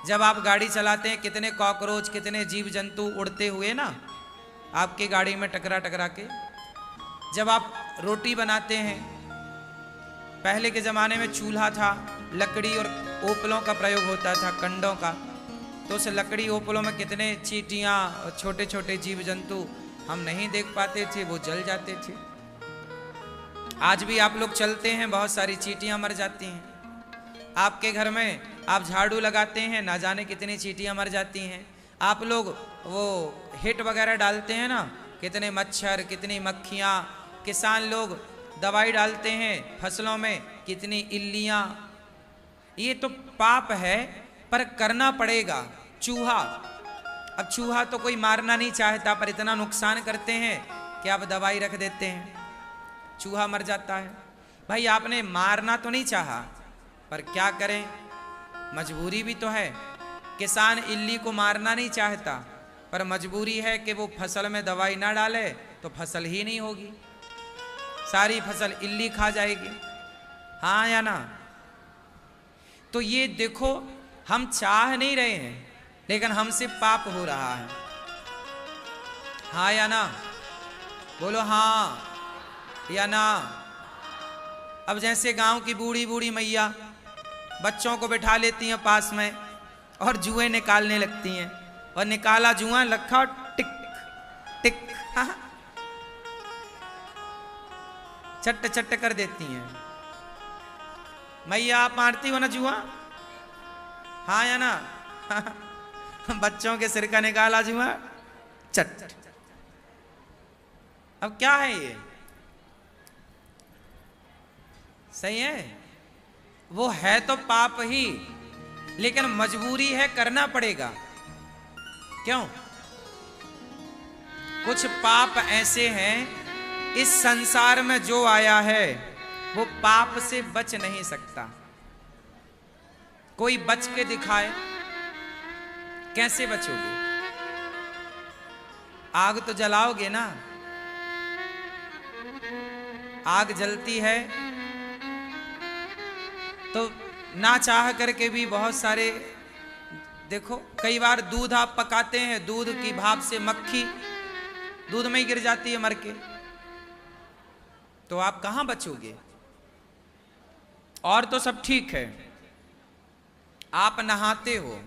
जब आप गाड़ी चलाते हैं कितने कॉकरोच, कितने जीव जंतु उड़ते हुए ना आपके गाड़ी में टकरा टकरा के। जब आप रोटी बनाते हैं, पहले के ज़माने में चूल्हा था, लकड़ी और ओपलों का प्रयोग होता था, कंडों का, तो उस लकड़ी ओपलों में कितने चींटियाँ और छोटे छोटे जीव जंतु हम नहीं देख पाते थे, वो जल जाते थे। आज भी आप लोग चलते हैं, बहुत सारी चींटियाँ मर जाती हैं। आपके घर में आप झाड़ू लगाते हैं, ना जाने कितनी चींटियाँ मर जाती हैं। आप लोग वो हिट वगैरह डालते हैं ना, कितने मच्छर, कितनी मक्खियाँ। किसान लोग दवाई डालते हैं फसलों में, कितनी इल्लियाँ। ये तो पाप है, पर करना पड़ेगा। चूहा, अब चूहा तो कोई मारना नहीं चाहता, पर इतना नुकसान करते हैं कि आप दवाई रख देते हैं, चूहा मर जाता है। भाई आपने मारना तो नहीं चाहा, पर क्या करें, मजबूरी भी तो है। किसान इल्ली को मारना नहीं चाहता, पर मजबूरी है कि वो फसल में दवाई ना डाले तो फसल ही नहीं होगी, सारी फसल इल्ली खा जाएगी। हाँ या ना? तो ये देखो, हम चाह नहीं रहे हैं, लेकिन हमसे पाप हो रहा है। हाँ या ना? बोलो हाँ या ना। अब जैसे गांव की बूढ़ी बूढ़ी मैया बच्चों को बिठा लेती हैं पास में और जुए निकालने लगती हैं, और निकाला जुआ लखा टिक टिक, हाँ, चट्ट चट्ट कर देती हैं। मैया आप मारती हो ना जुआ? हाँ या ना? बच्चों के सिर का निकाला जुआ, चट। अब क्या है ये? सही है, वो है तो पाप ही, लेकिन मजबूरी है, करना पड़ेगा। क्यों? कुछ पाप ऐसे हैं, इस संसार में जो आया है वो पाप से बच नहीं सकता। कोई बच के दिखाए, कैसे बचोगे? आग तो जलाओगे ना, आग जलती है तो ना चाह करके भी बहुत सारे, देखो कई बार दूध आप पकाते हैं, दूध की भाप से मक्खी दूध में ही गिर जाती है मर के, तो आप कहां बचोगे? और तो सब ठीक है, आप नहाते हो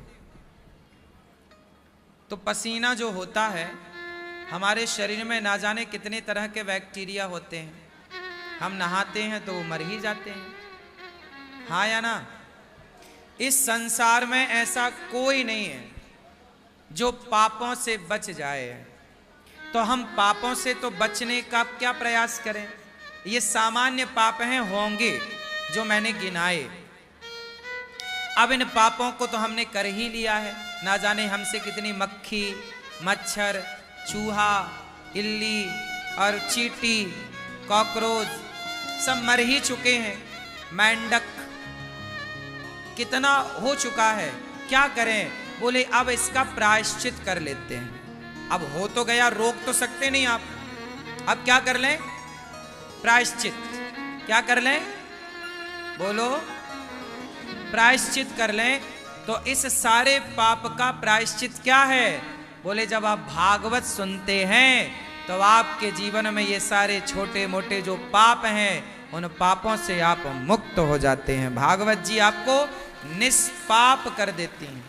तो पसीना जो होता है, हमारे शरीर में ना जाने कितने तरह के बैक्टीरिया होते हैं, हम नहाते हैं तो वो मर ही जाते हैं। हाँ या ना? इस संसार में ऐसा कोई नहीं है जो पापों से बच जाए, तो हम पापों से तो बचने का क्या प्रयास करें? ये सामान्य पाप हैं, होंगे जो मैंने गिनाए। अब इन पापों को तो हमने कर ही लिया है, ना जाने हमसे कितनी मक्खी, मच्छर, चूहा, इल्ली और चींटी, कॉकरोच सब मर ही चुके हैं। मेंढक कितना हो चुका है, क्या करें? बोले अब इसका प्रायश्चित कर लेते हैं। अब हो तो गया, रोक तो सकते नहीं आप, अब क्या कर लें? प्रायश्चित। क्या कर लें? बोलो, प्रायश्चित कर लें। तो इस सारे पाप का प्रायश्चित क्या है? बोले जब आप भागवत सुनते हैं तो आपके जीवन में ये सारे छोटे मोटे जो पाप हैं, उन पापों से आप मुक्त हो जाते हैं। भागवत जी आपको निष्पाप कर देती हैं।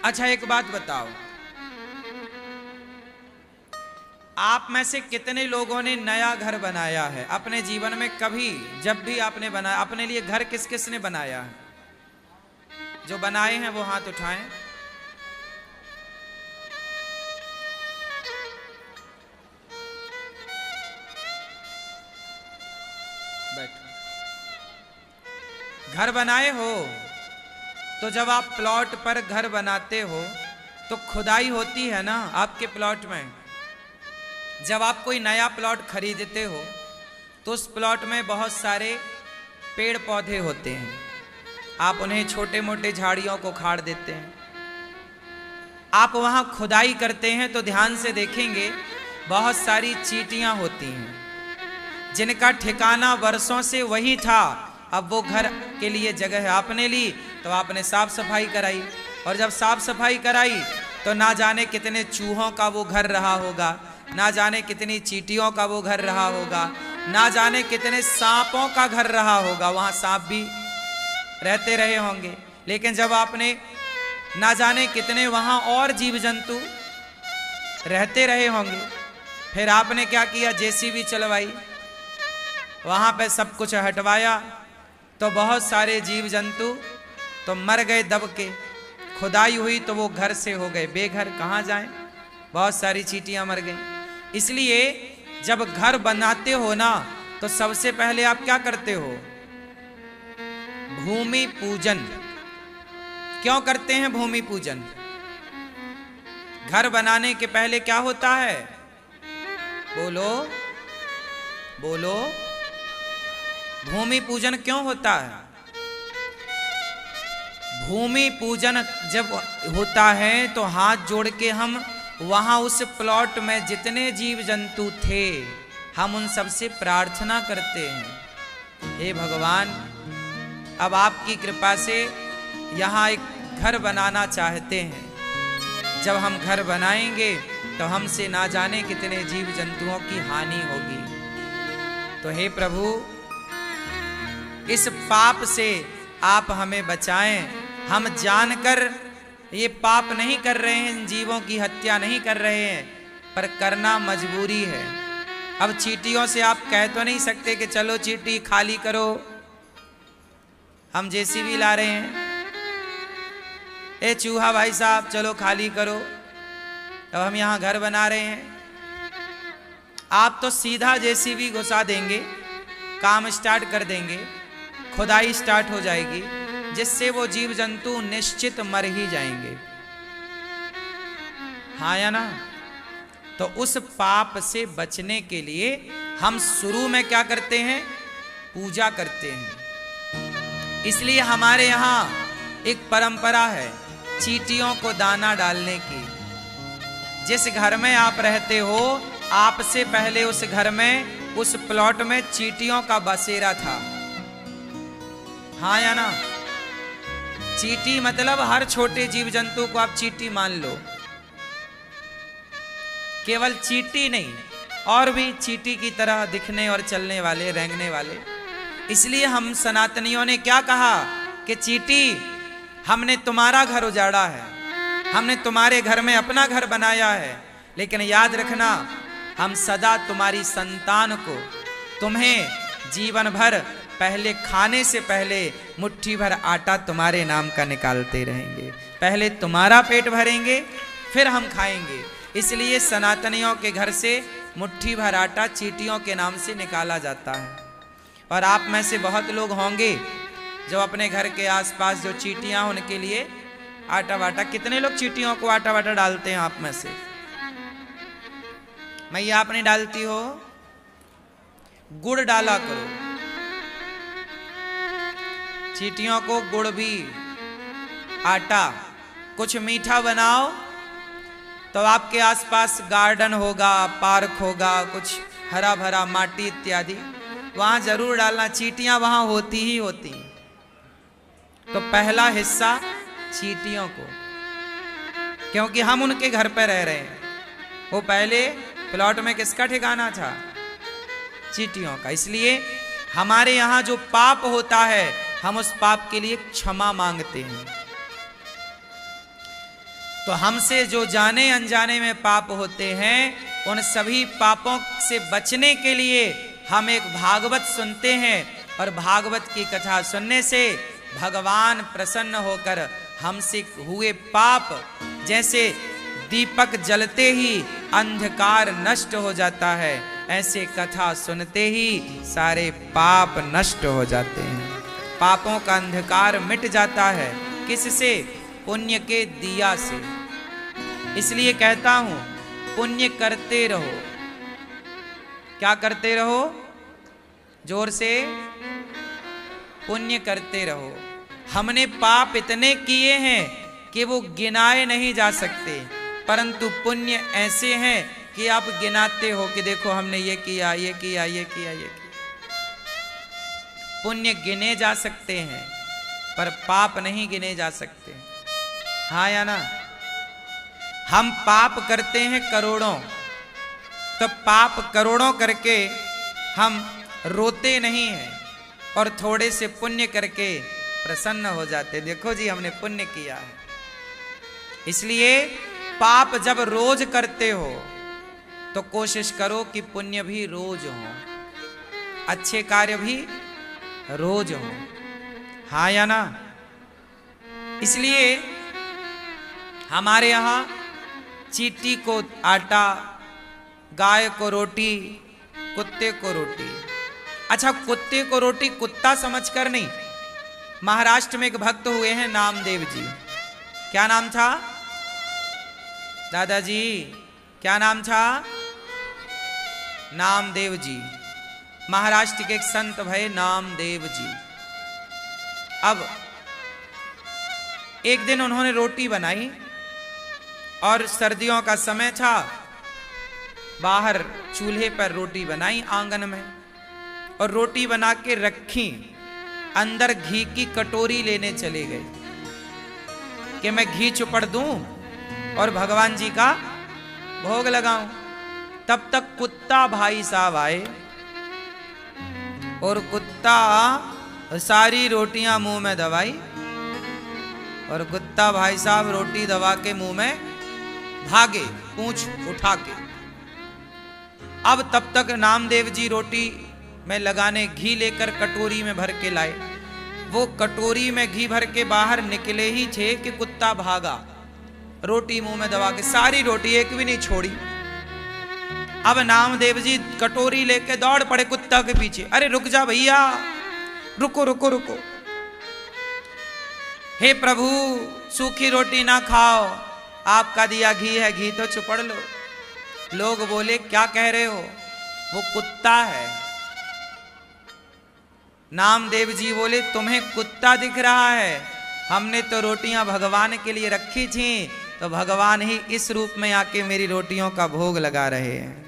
अच्छा एक बात बताओ, आप में से कितने लोगों ने नया घर बनाया है अपने जीवन में? कभी जब भी आपने बनाया अपने लिए घर, किस किस ने बनाया है? जो बनाए हैं वो हाथ उठाएं। बैठो। घर बनाए हो तो जब आप प्लॉट पर घर बनाते हो तो खुदाई होती है ना आपके प्लॉट में। जब आप कोई नया प्लॉट खरीदते हो तो उस प्लॉट में बहुत सारे पेड़ पौधे होते हैं, आप उन्हें छोटे मोटे झाड़ियों को खाड़ देते हैं। आप वहां खुदाई करते हैं तो ध्यान से देखेंगे बहुत सारी चींटियां होती हैं जिनका ठिकाना वर्षों से वही था, अब वो घर के लिए जगह आपने ली तो आपने साफ सफाई कराई, और जब साफ सफाई कराई तो ना जाने कितने चूहों का वो घर रहा होगा, ना जाने कितनी चींटियों का वो घर रहा होगा, ना जाने कितने सांपों का घर रहा होगा, वहां सांप भी रहते रहे होंगे। लेकिन जब आपने ना जाने कितने वहां और जीव जंतु रहते रहे होंगे, फिर आपने क्या किया, जेसीबी चलवाई, वहां पे सब कुछ हटवाया, तो बहुत सारे जीव जंतु तो मर गए दब के। खुदाई हुई तो वो घर से हो गए बेघर, कहाँ जाएं, बहुत सारी चींटियां मर गई। इसलिए जब घर बनाते हो ना तो सबसे पहले आप क्या करते हो, भूमि पूजन। क्यों करते हैं भूमि पूजन? घर बनाने के पहले क्या होता है, बोलो बोलो, भूमि पूजन क्यों होता है? भूमि पूजन जब होता है तो हाथ जोड़ के हम वहां उस प्लॉट में जितने जीव जंतु थे हम उन सबसे प्रार्थना करते हैं, हे भगवान अब आपकी कृपा से यहाँ एक घर बनाना चाहते हैं, जब हम घर बनाएंगे तो हमसे ना जाने कितने जीव जंतुओं की हानि होगी। तो हे प्रभु इस पाप से आप हमें बचाएं। हम जानकर ये पाप नहीं कर रहे हैं, इन जीवों की हत्या नहीं कर रहे हैं, पर करना मजबूरी है। अब चींटियों से आप कह तो नहीं सकते कि चलो चींटी खाली करो, हम जेसीबी ला रहे हैं, ए चूहा भाई साहब चलो खाली करो, अब हम यहाँ घर बना रहे हैं। आप तो सीधा जेसीबी घुसा देंगे, काम स्टार्ट कर देंगे, खुदाई स्टार्ट हो जाएगी, जिससे वो जीव जंतु निश्चित मर ही जाएंगे, हाँ या ना? तो उस पाप से बचने के लिए हम शुरू में क्या करते हैं, पूजा करते हैं। इसलिए हमारे यहाँ एक परंपरा है चींटियों को दाना डालने की। जिस घर में आप रहते हो आपसे पहले उस घर में, उस प्लॉट में चींटियों का बसेरा था, हाँ या ना? चींटी मतलब हर छोटे जीव जंतु को आप चींटी मान लो, केवल चींटी नहीं और भी चींटी की तरह दिखने और चलने वाले, रेंगने वाले। इसलिए हम सनातनियों ने क्या कहा कि चींटी हमने तुम्हारा घर उजाड़ा है, हमने तुम्हारे घर में अपना घर बनाया है, लेकिन याद रखना हम सदा तुम्हारी संतान को, तुम्हें जीवन भर पहले खाने से पहले मुट्ठी भर आटा तुम्हारे नाम का निकालते रहेंगे, पहले तुम्हारा पेट भरेंगे फिर हम खाएंगे। इसलिए सनातनियों के घर से मुट्ठी भर आटा चींटियों के नाम से निकाला जाता है। और आप में से बहुत लोग होंगे जो अपने घर के आसपास जो चींटियां उनके लिए आटा वाटा, कितने लोग चींटियों को आटा वाटा डालते हैं आप में से? मैया आप नहीं डालती हो? गुड़ डाला करो, चींटियों को गुड़ भी, आटा, कुछ मीठा बनाओ तो आपके आसपास गार्डन होगा, पार्क होगा, कुछ हरा भरा माटी इत्यादि, वहां जरूर डालना। चींटियां वहां होती ही होती, तो पहला हिस्सा चींटियों को, क्योंकि हम उनके घर पर रह रहे हैं। वो पहले प्लॉट में किसका ठिकाना था? चींटियों का। इसलिए हमारे यहाँ जो पाप होता है हम उस पाप के लिए क्षमा मांगते हैं। तो हमसे जो जाने अनजाने में पाप होते हैं उन सभी पापों से बचने के लिए हम एक भागवत सुनते हैं, और भागवत की कथा सुनने से भगवान प्रसन्न होकर हमसे हुए पाप, जैसे दीपक जलते ही अंधकार नष्ट हो जाता है, ऐसे कथा सुनते ही सारे पाप नष्ट हो जाते हैं, पापों का अंधकार मिट जाता है। किससे? पुण्य के दिया से। इसलिए कहता हूं पुण्य करते रहो। क्या करते रहो? जोर से, पुण्य करते रहो। हमने पाप इतने किए हैं कि वो गिनाए नहीं जा सकते, परंतु पुण्य ऐसे हैं कि आप गिनाते हो कि देखो हमने ये किया, ये किया, ये किया, ये किया। पुण्य गिने जा सकते हैं पर पाप नहीं गिने जा सकते। हाँ या ना? हम पाप करते हैं करोड़ों, तो पाप करोड़ों करके हम रोते नहीं हैं और थोड़े से पुण्य करके प्रसन्न हो जाते। देखो जी, हमने पुण्य किया है। इसलिए पाप जब रोज करते हो तो कोशिश करो कि पुण्य भी रोज हो, अच्छे कार्य भी रोज हो। हाँ या ना? इसलिए हमारे यहाँ चींटी को आटा, गाय को रोटी, कुत्ते को रोटी। अच्छा, कुत्ते को रोटी कुत्ता समझकर नहीं। महाराष्ट्र में एक भक्त हुए हैं नामदेव जी। क्या नाम था दादाजी? क्या नाम था? नामदेव जी। महाराष्ट्र के एक संत भय नामदेव जी। अब एक दिन उन्होंने रोटी बनाई और सर्दियों का समय था। बाहर चूल्हे पर रोटी बनाई आंगन में और रोटी बना के रखी। अंदर घी की कटोरी लेने चले गए कि मैं घी चुपड़ दूं और भगवान जी का भोग लगाऊं। तब तक कुत्ता भाई साहब आए और कुत्ता सारी रोटियां मुंह में दबाई और कुत्ता भाई साहब रोटी दबा के मुंह में भागे, पूंछ उठा के। अब तब तक नामदेव जी रोटी में लगाने घी लेकर कटोरी में भर के लाए। वो कटोरी में घी भर के बाहर निकले ही थे कि कुत्ता भागा, रोटी मुंह में दबा के, सारी रोटी एक भी नहीं छोड़ी। अब नामदेव जी कटोरी लेके दौड़ पड़े कुत्ता के पीछे। अरे रुक जा भैया, रुको रुको रुको, हे प्रभु सूखी रोटी ना खाओ, आपका दिया घी है, घी तो चुपड़ लो। लोग बोले क्या कह रहे हो, वो कुत्ता है। नामदेव जी बोले तुम्हें कुत्ता दिख रहा है, हमने तो रोटियां भगवान के लिए रखी थी, तो भगवान ही इस रूप में आके मेरी रोटियों का भोग लगा रहे हैं।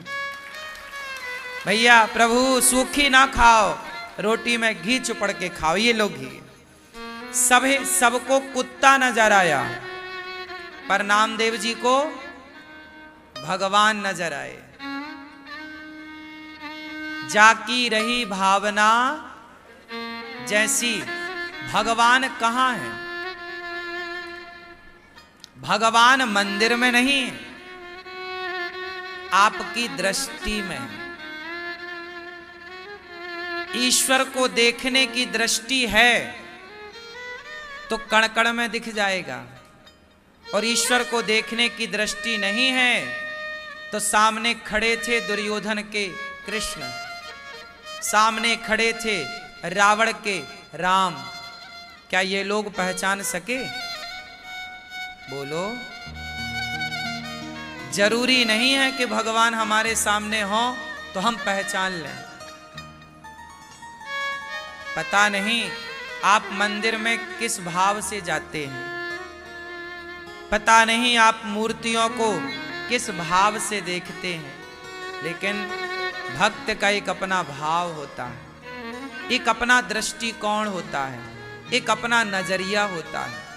भैया प्रभु सूखी ना खाओ, रोटी में घी चुपड़ के खाओ, ये लो घी। सबको कुत्ता नजर आया पर नामदेव जी को भगवान नजर आए। जाकी रही भावना जैसी, भगवान कहां है? भगवान मंदिर में नहीं, आपकी दृष्टि में। ईश्वर को देखने की दृष्टि है तो कण कण में दिख जाएगा, और ईश्वर को देखने की दृष्टि नहीं है तो सामने खड़े थे दुर्योधन के कृष्ण, सामने खड़े थे रावण के राम, क्या ये लोग पहचान सके? बोलो। जरूरी नहीं है कि भगवान हमारे सामने हो तो हम पहचान लें। पता नहीं आप मंदिर में किस भाव से जाते हैं, पता नहीं आप मूर्तियों को किस भाव से देखते हैं, लेकिन भक्त का एक अपना भाव होता है, एक अपना दृष्टिकोण होता है, एक अपना नजरिया होता है।